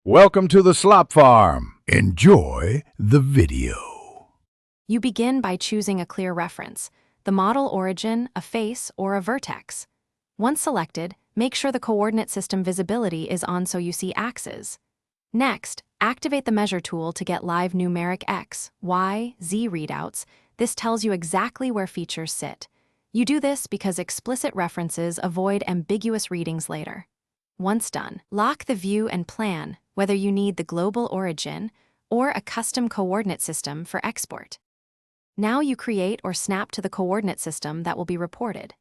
Welcome to the Slop Farm. Enjoy the video. You begin by choosing a clear reference, the model origin, a face, or a vertex. Once selected, make sure the coordinate system visibility is on so you see axes. Next, activate the measure tool to get live numeric X, Y, Z readouts. This tells you exactly where features sit. You do this because explicit references avoid ambiguous readings later. Once done, lock the view and plan whether you need the global origin or a custom coordinate system for export. Now you create or snap to the coordinate system that will be reported.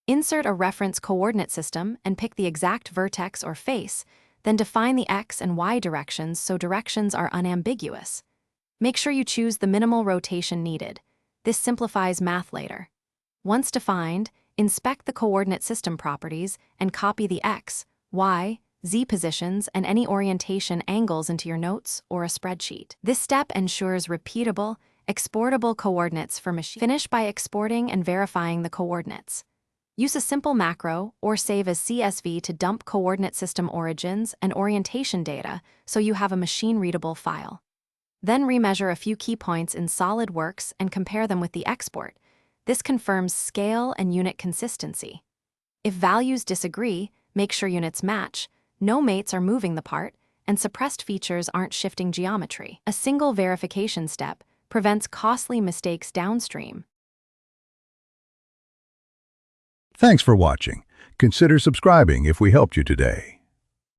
Insert a reference coordinate system and pick the exact vertex or face, then define the X and Y directions so directions are unambiguous. Make sure you choose the minimal rotation needed. This simplifies math later. Once defined, inspect the coordinate system properties and copy the X, Y, Z positions and any orientation angles into your notes or a spreadsheet. This step ensures repeatable, exportable coordinates for machine. Finish by exporting and verifying the coordinates. Use a simple macro or save as CSV to dump coordinate system origins and orientation data so you have a machine-readable file. Then remeasure a few key points in Solidworks and compare them with the export. This confirms scale and unit consistency. If values disagree, make sure units match, no mates are moving the part, and suppressed features aren't shifting geometry. A single verification step prevents costly mistakes downstream. Thanks for watching. Consider subscribing if we helped you today.